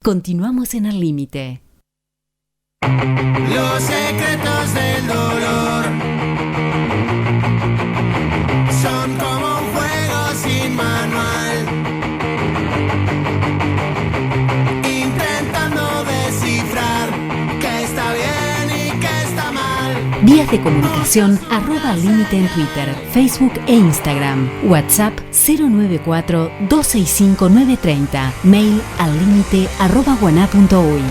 Continuamos en Al Límite. Los secretos del dolor son como un juego sin manual, intentando descifrar qué está bien y qué está mal. Vías de comunicación @Al Límite en Twitter, Facebook e Instagram. WhatsApp 094-265-930. Mail allimite@guaná.uy.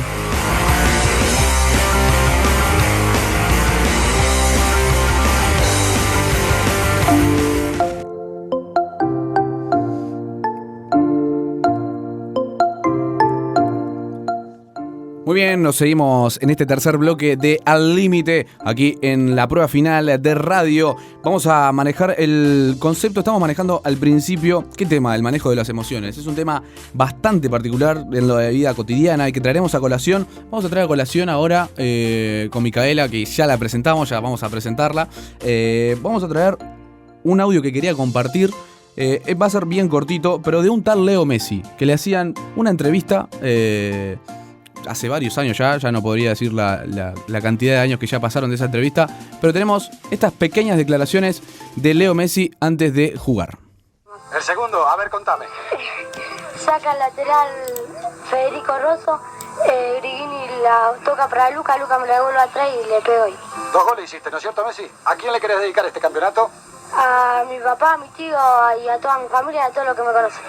Muy bien, nos seguimos en este tercer bloque de Al Límite, aquí en la prueba final de radio. Vamos a manejar el concepto, estamos manejando al principio, ¿qué tema? El manejo de las emociones. Es un tema bastante particular en la vida cotidiana y que traeremos a colación. Vamos a traer a colación ahora con Micaela, que ya la presentamos, ya vamos a presentarla. Vamos a traer un audio que quería compartir. Va a ser bien cortito, pero de un tal Leo Messi, que le hacían una entrevista hace varios años ya no podría decir la cantidad de años que ya pasaron de esa entrevista, pero tenemos estas pequeñas declaraciones de Leo Messi antes de jugar. El segundo, a ver, contame. Saca el lateral Federico Rosso, Grigini la toca para Luca me la devuelve atrás y le pego ahí. 2 goles hiciste, ¿no es cierto, Messi? ¿A quién le querés dedicar este campeonato? A mi papá, a mi tío y a toda mi familia y a todos los que me conocen.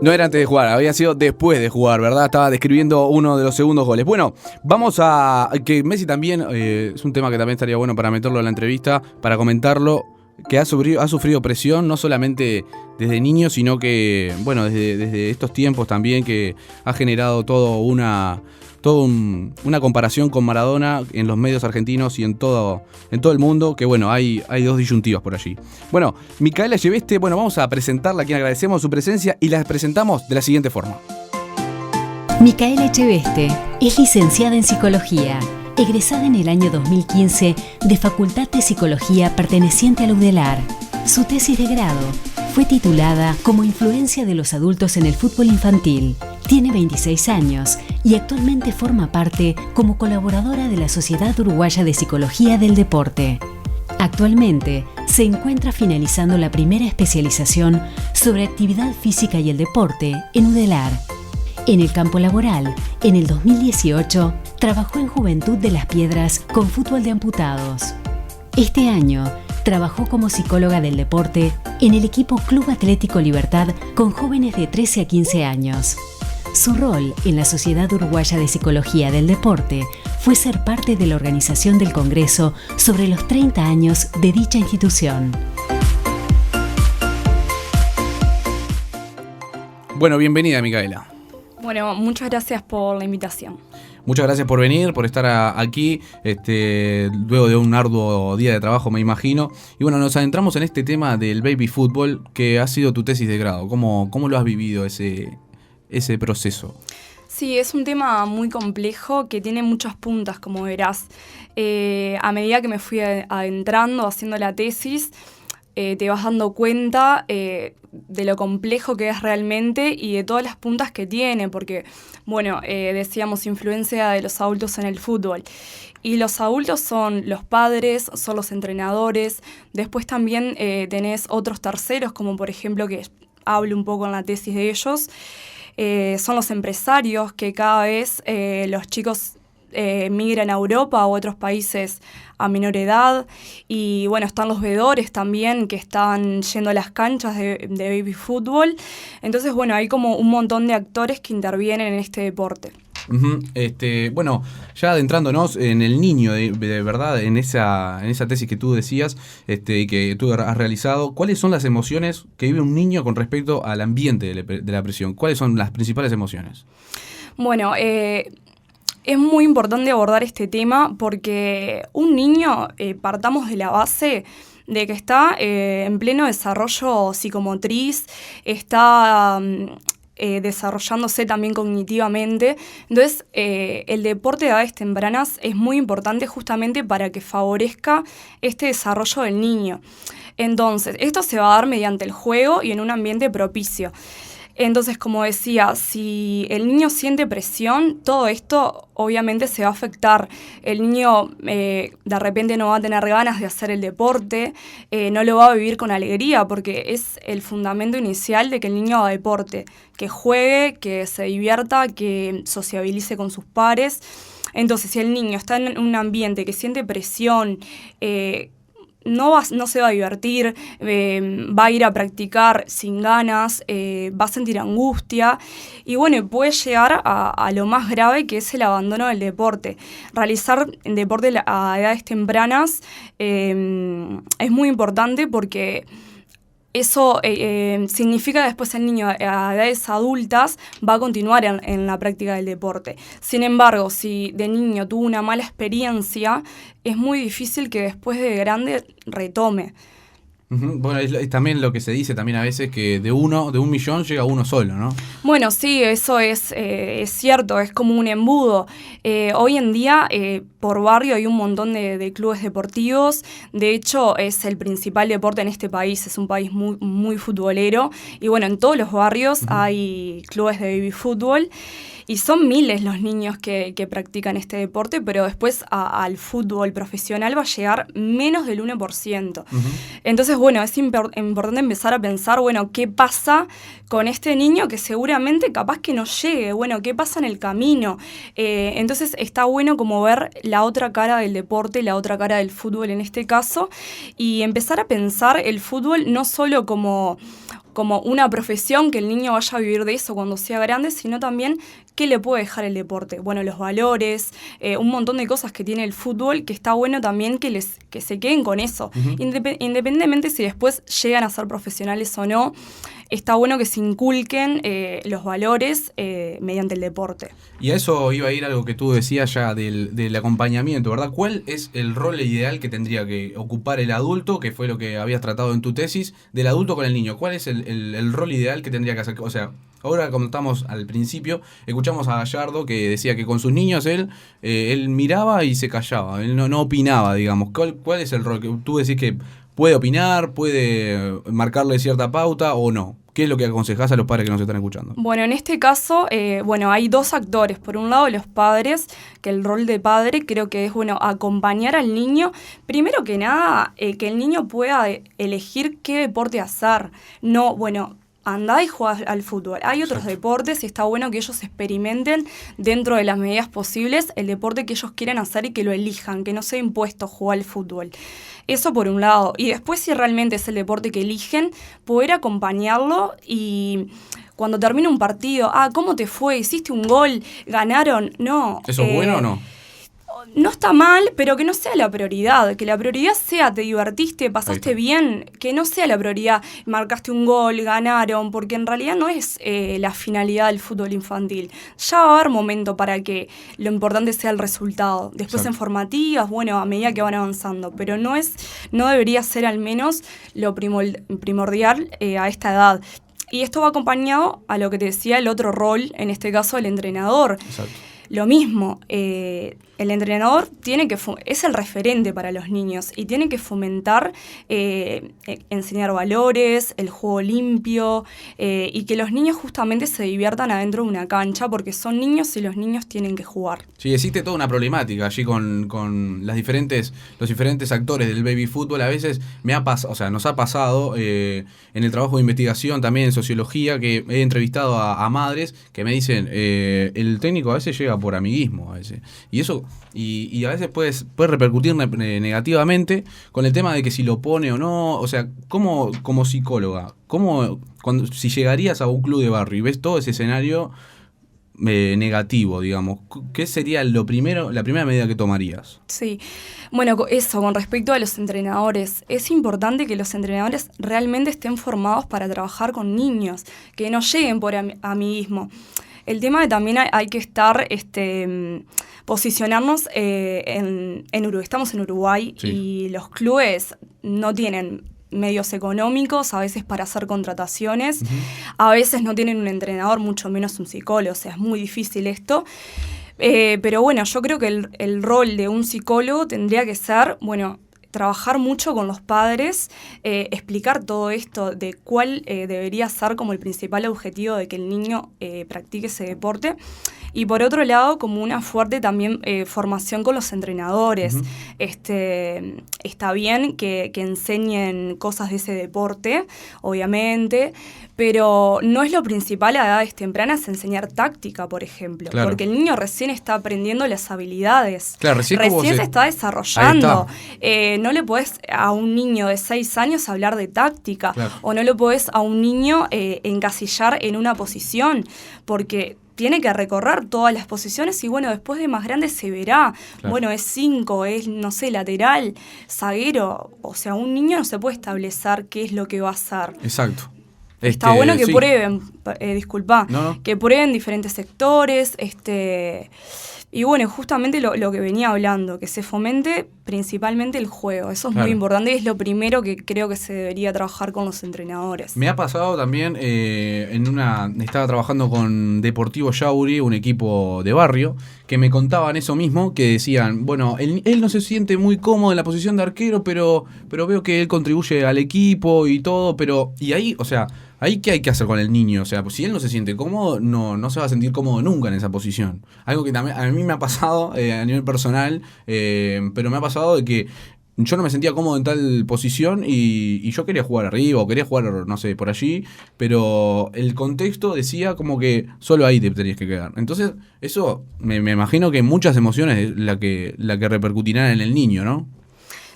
No era antes de jugar, había sido después de jugar, ¿verdad? Estaba describiendo uno de los segundos goles. Bueno, vamos a... que Messi también, es un tema que también estaría bueno para meterlo en la entrevista, para comentarlo, que ha sufrido presión, no solamente desde niño, sino que, bueno, desde estos tiempos también, que ha generado una comparación con Maradona en los medios argentinos y en todo el mundo, que bueno, hay dos disyuntivas por allí. Bueno, Micaela Echeveste, vamos a presentarla, a quien agradecemos su presencia y la presentamos de la siguiente forma. Micaela Echeveste es licenciada en Psicología, egresada en el año 2015 de Facultad de Psicología perteneciente a la UDELAR. Su tesis de grado fue titulada como Influencia de los adultos en el fútbol infantil. Tiene 26 años y actualmente forma parte como colaboradora de la Sociedad Uruguaya de Psicología del Deporte. Actualmente se encuentra finalizando la primera especialización sobre actividad física y el deporte en UDELAR. En el campo laboral, en el 2018, trabajó en Juventud de Las Piedras con fútbol de amputados. Este año, trabajó como psicóloga del deporte en el equipo Club Atlético Libertad con jóvenes de 13 a 15 años. Su rol en la Sociedad Uruguaya de Psicología del Deporte fue ser parte de la organización del Congreso sobre los 30 años de dicha institución. Bueno, bienvenida, Micaela. Bueno, muchas gracias por la invitación. Muchas gracias por venir, por estar aquí, luego de un arduo día de trabajo, me imagino. Y bueno, nos adentramos en este tema del baby fútbol, que ha sido tu tesis de grado. ¿Cómo lo has vivido ese proceso? Sí, es un tema muy complejo que tiene muchas puntas, como verás. A medida que me fui adentrando, haciendo la tesis, te vas dando cuenta de lo complejo que es realmente y de todas las puntas que tiene, porque, bueno, decíamos influencia de los adultos en el fútbol. Y los adultos son los padres, son los entrenadores, después también tenés otros terceros, como por ejemplo, que hablo un poco en la tesis de ellos, son los empresarios, que cada vez los chicos migran a Europa o a otros países a menor edad, y bueno, están los veedores también que están yendo a las canchas de baby fútbol. Entonces, bueno, hay como un montón de actores que intervienen en este deporte. Uh-huh. Bueno, ya adentrándonos en el niño, de verdad, en esa tesis que tú decías y que tú has realizado, ¿cuáles son las emociones que vive un niño con respecto al ambiente de la presión? ¿Cuáles son las principales emociones? Bueno, es muy importante abordar este tema porque un niño, partamos de la base de que está en pleno desarrollo psicomotriz, está desarrollándose también cognitivamente. Entonces, el deporte de edades tempranas es muy importante justamente para que favorezca este desarrollo del niño. Entonces, esto se va a dar mediante el juego y en un ambiente propicio. Entonces, como decía, si el niño siente presión, todo esto obviamente se va a afectar. El niño de repente no va a tener ganas de hacer el deporte, no lo va a vivir con alegría, porque es el fundamento inicial de que el niño haga deporte, que juegue, que se divierta, que sociabilice con sus pares. Entonces, si el niño está en un ambiente que siente presión, no se va a divertir, va a ir a practicar sin ganas, va a sentir angustia y bueno, puede llegar a lo más grave, que es el abandono del deporte. Realizar deporte a edades tempranas es muy importante, porque eso significa después el niño a edades adultas va a continuar en la práctica del deporte. Sin embargo, si de niño tuvo una mala experiencia, es muy difícil que después de grande retome. Bueno, es también lo que se dice también a veces, que de 1 millón llega uno solo, ¿no? Bueno, sí, eso es cierto, es como un embudo. Hoy en día, por barrio hay un montón de clubes deportivos. De hecho, es el principal deporte en este país, es un país muy, muy futbolero. Y bueno, en todos los barrios hay clubes de baby fútbol. Y son miles los niños que practican este deporte, pero después al fútbol profesional va a llegar menos del 1%. Entonces, bueno, es importante empezar a pensar, bueno, ¿qué pasa con este niño que seguramente capaz que no llegue? Bueno, ¿qué pasa en el camino? Entonces está bueno como ver la otra cara del deporte, la otra cara del fútbol en este caso, y empezar a pensar el fútbol no solo como una profesión, que el niño vaya a vivir de eso cuando sea grande, sino también qué le puede dejar el deporte. Bueno, los valores, un montón de cosas que tiene el fútbol, que está bueno también que se queden con eso. Independientemente si después llegan a ser profesionales o no, está bueno que se inculquen los valores mediante el deporte. Y a eso iba a ir algo que tú decías ya del acompañamiento, ¿verdad? ¿Cuál es el rol ideal que tendría que ocupar el adulto, que fue lo que habías tratado en tu tesis, del adulto con el niño? ¿Cuál es el rol ideal que tendría que hacer? O sea, ahora, como estamos al principio, escuchamos a Gallardo que decía que con sus niños él miraba y se callaba, él no opinaba, digamos. ¿Cuál es el rol? Que tú decís que puede opinar, puede marcarle cierta pauta o no. ¿Qué es lo que aconsejás a los padres que nos están escuchando? Bueno, en este caso, hay dos actores. Por un lado, los padres, que el rol de padre creo que es, acompañar al niño. Primero que nada, que el niño pueda elegir qué deporte hacer. No, andá y jugá al fútbol. Hay otros deportes y está bueno que ellos experimenten dentro de las medidas posibles el deporte que ellos quieran hacer y que lo elijan, que no sea impuesto jugar al fútbol. Eso por un lado. Y después, si realmente es el deporte que eligen, poder acompañarlo y cuando termine un partido, ¿cómo te fue? ¿Hiciste un gol? ¿Ganaron? No. ¿Eso es bueno o no? No está mal, pero que no sea la prioridad. Que la prioridad sea, te divertiste, pasaste bien. Que no sea la prioridad, marcaste un gol, ganaron. Porque en realidad no es la finalidad del fútbol infantil. Ya va a haber momento para que lo importante sea el resultado. Después en formativas, a medida que van avanzando. Pero no debería ser al menos lo primordial a esta edad. Y esto va acompañado a lo que te decía, el otro rol, en este caso el entrenador. Exacto. Lo mismo, el entrenador es el referente para los niños y tiene que fomentar, enseñar valores, el juego limpio y que los niños justamente se diviertan adentro de una cancha, porque son niños y los niños tienen que jugar. Sí, existe toda una problemática allí con los diferentes actores del baby fútbol. A veces nos ha pasado en el trabajo de investigación, también en sociología, que he entrevistado a madres que me dicen, el técnico a veces llega por amiguismo, a veces. Y eso y a veces puede repercutir negativamente con el tema de que si lo pone o no. O sea, ¿cómo, como psicóloga, si llegarías a un club de barrio y ves todo ese escenario negativo, digamos, ¿qué sería la primera medida que tomarías? Sí, eso, con respecto a los entrenadores, es importante que los entrenadores realmente estén formados para trabajar con niños, que no lleguen por amiguismo. El tema de también hay que estar, posicionarnos en Uruguay. Estamos en Uruguay y los clubes no tienen medios económicos, a veces para hacer contrataciones, a veces no tienen un entrenador, mucho menos un psicólogo, o sea, es muy difícil esto. Pero yo creo que el rol de un psicólogo tendría que ser, trabajar mucho con los padres, explicar todo esto de cuál debería ser como el principal objetivo de que el niño practique ese deporte. Y por otro lado, como una fuerte también formación con los entrenadores. Uh-huh. Está bien que enseñen cosas de ese deporte, obviamente, pero no es lo principal a edades tempranas enseñar táctica, por ejemplo. Claro. Porque el niño recién está aprendiendo las habilidades. Claro, recién se está desarrollando. No le podés a un niño de 6 años hablar de táctica. Claro. O no le podés a un niño encasillar en una posición, porque tiene que recorrer todas las posiciones y bueno, después de más grande se verá. Claro. Bueno, es 5, es, no sé, lateral, zaguero. O sea, un niño no se puede establecer qué es lo que va a hacer. Exacto. Está bueno que prueben, que prueben diferentes sectores, y bueno, justamente lo que venía hablando, que se fomente principalmente el juego. Eso es muy importante y es lo primero que creo que se debería trabajar con los entrenadores. Me ha pasado también, estaba trabajando con Deportivo Yauri, un equipo de barrio, que me contaban eso mismo, que decían, bueno, él no se siente muy cómodo en la posición de arquero, pero veo que él contribuye al equipo y todo, y ahí, o sea, ¿ahí qué hay que hacer con el niño? O sea, pues si él no se siente cómodo, no se va a sentir cómodo nunca en esa posición. Algo que también a mí me ha pasado a nivel personal, pero me ha pasado de que yo no me sentía cómodo en tal posición y yo quería jugar arriba o quería jugar, no sé, por allí, pero el contexto decía como que solo ahí te tenías que quedar. Entonces, eso me imagino que muchas emociones es la que repercutirán en el niño, ¿no?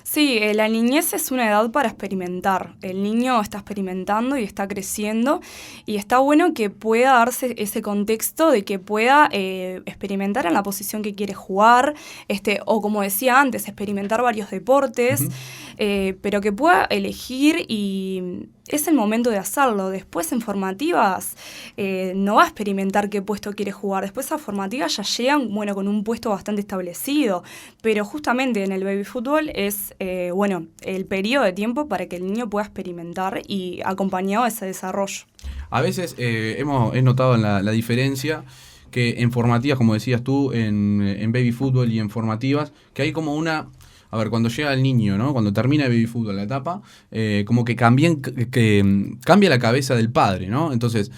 Sí, la niñez es una edad para experimentar. El niño está experimentando y está creciendo y está bueno que pueda darse ese contexto de que pueda experimentar en la posición que quiere jugar, o como decía antes, experimentar varios deportes, uh-huh. Pero que pueda elegir y es el momento de hacerlo. Después en formativas no va a experimentar qué puesto quiere jugar. Después a formativas ya llegan, bueno, con un puesto bastante establecido, pero justamente en el baby fútbol es el periodo de tiempo para que el niño pueda experimentar y acompañado de ese desarrollo. A veces he notado en la diferencia que en formativas, como decías tú, en baby fútbol y en formativas, que hay como una... A ver, cuando llega el niño, ¿no? Cuando termina el baby fútbol, la etapa, como que cambia la cabeza del padre, ¿no? Entonces,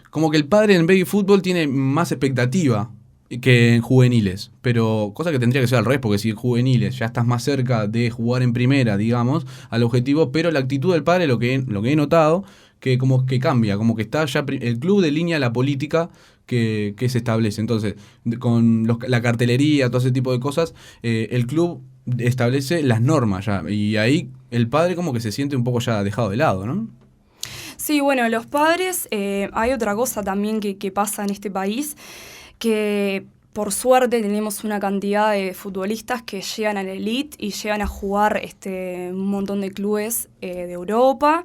como que el padre en baby fútbol tiene más expectativa que en juveniles, pero cosa que tendría que ser al revés, porque si en juveniles ya estás más cerca de jugar en primera, digamos, al objetivo, pero la actitud del padre, lo que he notado, que como que cambia, como que está ya el club delinea la política que se establece. Entonces, con la cartelería, todo ese tipo de cosas, el club establece las normas ya, y ahí el padre como que se siente un poco ya dejado de lado, ¿no? Sí, bueno, los padres, hay otra cosa también que pasa en este país, que por suerte tenemos una cantidad de futbolistas que llegan a la elite y llegan a jugar un montón de clubes de Europa.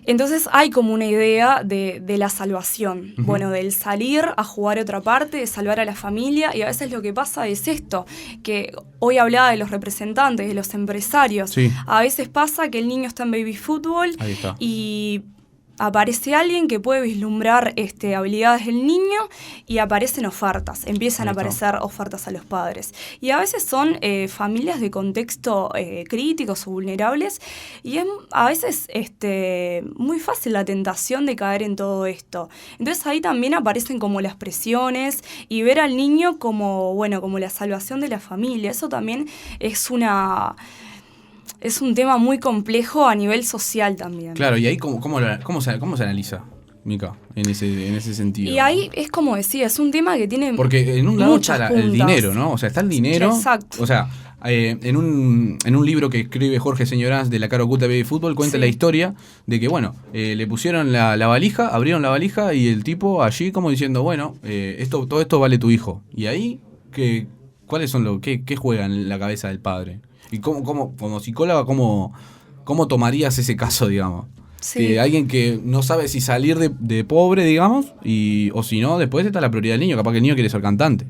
Entonces hay como una idea de la salvación, uh-huh. Bueno, del salir a jugar a otra parte, de salvar a la familia, y a veces lo que pasa es esto, que hoy hablaba de los representantes, de los empresarios, sí. A veces pasa que el niño está en baby fútbol y aparece alguien que puede vislumbrar habilidades del niño y aparecen ofertas, empiezan a aparecer ofertas a los padres. Y a veces son familias de contexto críticos o vulnerables y es a veces muy fácil la tentación de caer en todo esto. Entonces ahí también aparecen como las presiones y ver al niño como la salvación de la familia. Eso también es un tema muy complejo a nivel social también. Claro, y ahí ¿cómo se analiza, Mica, en ese sentido? Y ahí es como decía, es un tema que tiene porque en un lado está el dinero, ¿no? O sea, está el dinero. Exacto. O sea, en un libro que escribe Jorge Señorás de La cara oculta de Baby Fútbol, cuenta la historia de que, le pusieron la valija, abrieron la valija y el tipo allí como diciendo, todo esto vale tu hijo. Y ahí, ¿cuáles son qué juega en la cabeza del padre? ¿Y como psicóloga, cómo tomarías ese caso, digamos? Sí. Que alguien que no sabe si salir de pobre, digamos, o si no, después está la prioridad del niño. Capaz que el niño quiere ser cantante.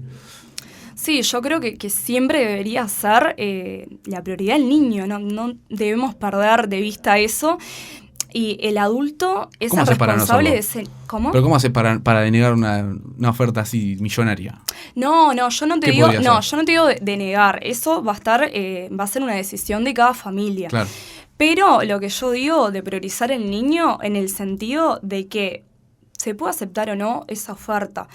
Sí, yo creo que siempre debería ser la prioridad del niño. No debemos perder de vista eso. y el adulto es ¿Cómo el haces para no responsable hacerlo? de ser... ¿Cómo? ¿Pero cómo haces para denegar una oferta así millonaria? No, yo no te ¿Qué digo, podría no, ser? yo no te digo de negar. Eso va a ser una decisión de cada familia. Claro. Pero lo que yo digo de priorizar el niño en el sentido de que se puede aceptar o no esa oferta,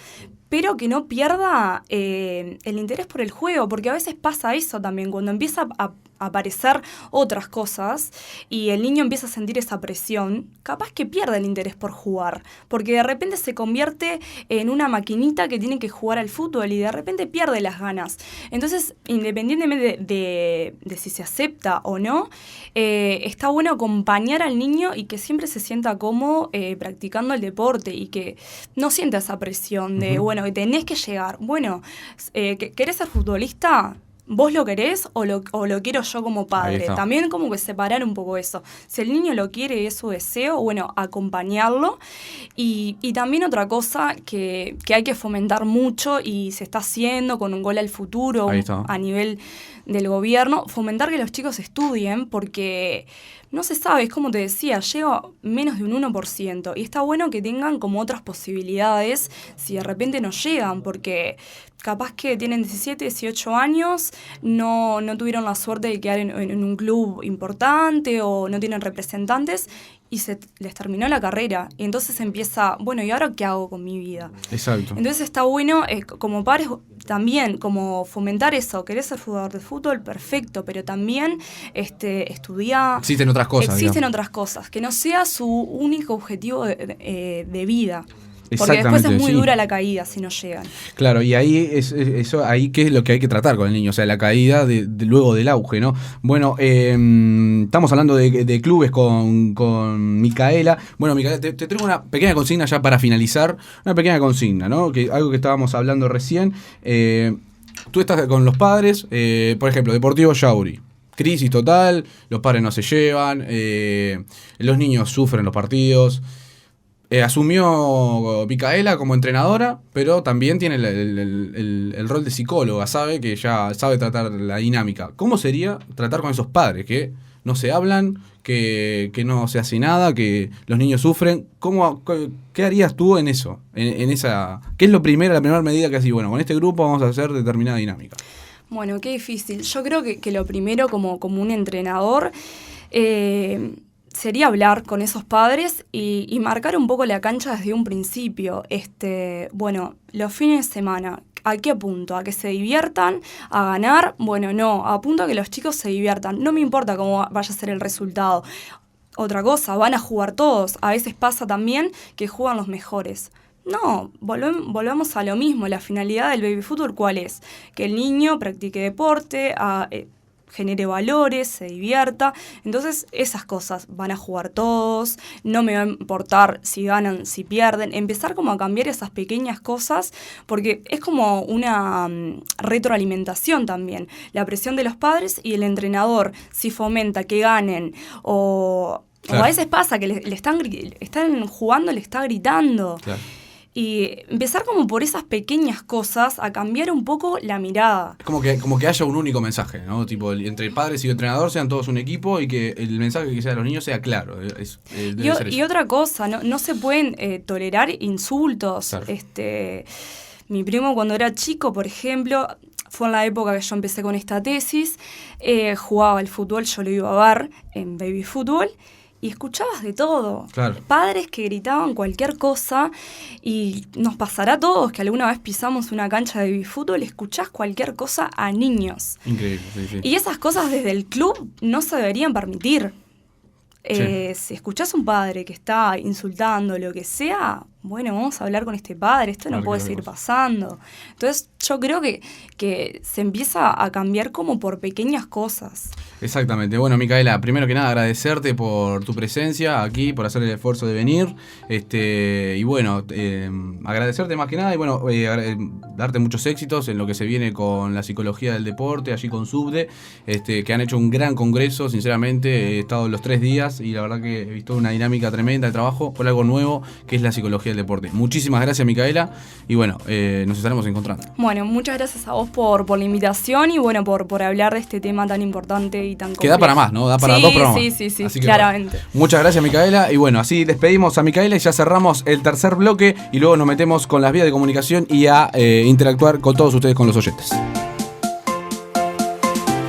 pero que no pierda el interés por el juego, porque a veces pasa eso también, cuando empieza a aparecer otras cosas y el niño empieza a sentir esa presión, capaz que pierde el interés por jugar, porque de repente se convierte en una maquinita que tiene que jugar al fútbol y de repente pierde las ganas. Entonces, independientemente de si se acepta o no, está bueno acompañar al niño y que siempre se sienta cómodo practicando el deporte y que no sienta esa presión de, bueno, que tenés que llegar. Bueno, ¿querés ser futbolista? ¿Vos lo querés o lo quiero yo como padre? También como que separar un poco eso. Si el niño lo quiere y es su deseo, bueno, acompañarlo. Y también otra cosa que hay que fomentar mucho y se está haciendo con un gol al futuro a nivel del gobierno, fomentar que los chicos estudien porque no se sabe, es como te decía, llega menos de un 1% y está bueno que tengan como otras posibilidades si de repente no llegan, porque capaz que tienen 17, 18 años, no tuvieron la suerte de quedar en un club importante o no tienen representantes y se les terminó la carrera. Y entonces empieza, bueno, ¿y ahora qué hago con mi vida? Exacto. Entonces está bueno, como padres, también como fomentar eso. ¿Querés ser jugador de fútbol? Perfecto, pero también estudiar. Existen otras cosas. Existen digamos. otras cosas, que no sea su único objetivo de vida. Porque Exactamente, después es muy sí. dura la caída si no llegan. Claro, y ahí eso ahí qué es lo que hay que tratar con el niño, o sea, la caída luego del auge, ¿no? Bueno, estamos hablando de clubes con Micaela. Bueno, Micaela, te traigo una pequeña consigna ya para finalizar, una pequeña consigna, ¿no? Algo que estábamos hablando recién. Tú estás con los padres, por ejemplo, Deportivo Yauri. Crisis total, los padres no se llevan, los niños sufren los partidos. Asumió Micaela como entrenadora, pero también tiene el rol de psicóloga, sabe que ya sabe tratar la dinámica. ¿Cómo sería tratar con esos padres que no se hablan, que no se hace nada, que los niños sufren? ¿Qué harías tú en eso? En esa, ¿qué es la primera medida que así, bueno, con este grupo vamos a hacer determinada dinámica? Bueno, qué difícil. Yo creo que lo primero como un entrenador sería hablar con esos padres y marcar un poco la cancha desde un principio. Bueno, los fines de semana, ¿a qué apunto? ¿A que se diviertan? ¿A ganar? Bueno, no, apunto a que los chicos se diviertan. No me importa cómo vaya a ser el resultado. Otra cosa, van a jugar todos. A veces pasa también que juegan los mejores. No, volvemos a lo mismo. La finalidad del baby fútbol, ¿cuál es? Que el niño practique deporte, genere valores, se divierta. Entonces, esas cosas, van a jugar todos, no me va a importar si ganan, si pierden. Empezar como a cambiar esas pequeñas cosas, porque es como una retroalimentación también. La presión de los padres y el entrenador, si fomenta que ganen o a veces pasa que le están jugando, le está gritando. Claro. Y empezar como por esas pequeñas cosas a cambiar un poco la mirada. Como que haya un único mensaje, ¿no? Tipo, entre padres y entrenador sean todos un equipo y que el mensaje que sea a los niños sea claro. Y otra cosa, no se pueden tolerar insultos. Claro. Mi primo cuando era chico, por ejemplo, fue en la época que yo empecé con esta tesis, jugaba al fútbol, yo lo iba a ver en baby fútbol. Y escuchabas de todo. Claro. Padres que gritaban cualquier cosa y nos pasará a todos que alguna vez pisamos una cancha de baby fútbol y escuchás cualquier cosa a niños. Increíble, sí. Y esas cosas desde el club no se deberían permitir. Sí. Si escuchás a un padre que está insultando lo que sea, bueno, vamos a hablar con este padre, esto no puede seguir pasando. Entonces yo creo que se empieza a cambiar como por pequeñas cosas. Exactamente. Bueno, Micaela, primero que nada agradecerte por tu presencia aquí, por hacer el esfuerzo de venir. Y bueno, agradecerte más que nada y bueno, darte muchos éxitos en lo que se viene con la psicología del deporte, allí con Subde, que han hecho un gran congreso, sinceramente, he estado los 3 días y la verdad que he visto una dinámica tremenda de trabajo por algo nuevo, que es la psicología del deporte. Muchísimas gracias, Micaela, y bueno, nos estaremos encontrando. Bueno, muchas gracias a vos por la invitación y bueno, por hablar de este tema tan importante y tan complejo. Que da para más, ¿no? Da para 2 programas. Sí, Así que, claramente. bueno, muchas gracias, Micaela, y bueno, así despedimos a Micaela y ya cerramos el tercer bloque y luego nos metemos con las vías de comunicación y a interactuar con todos ustedes, con los oyentes.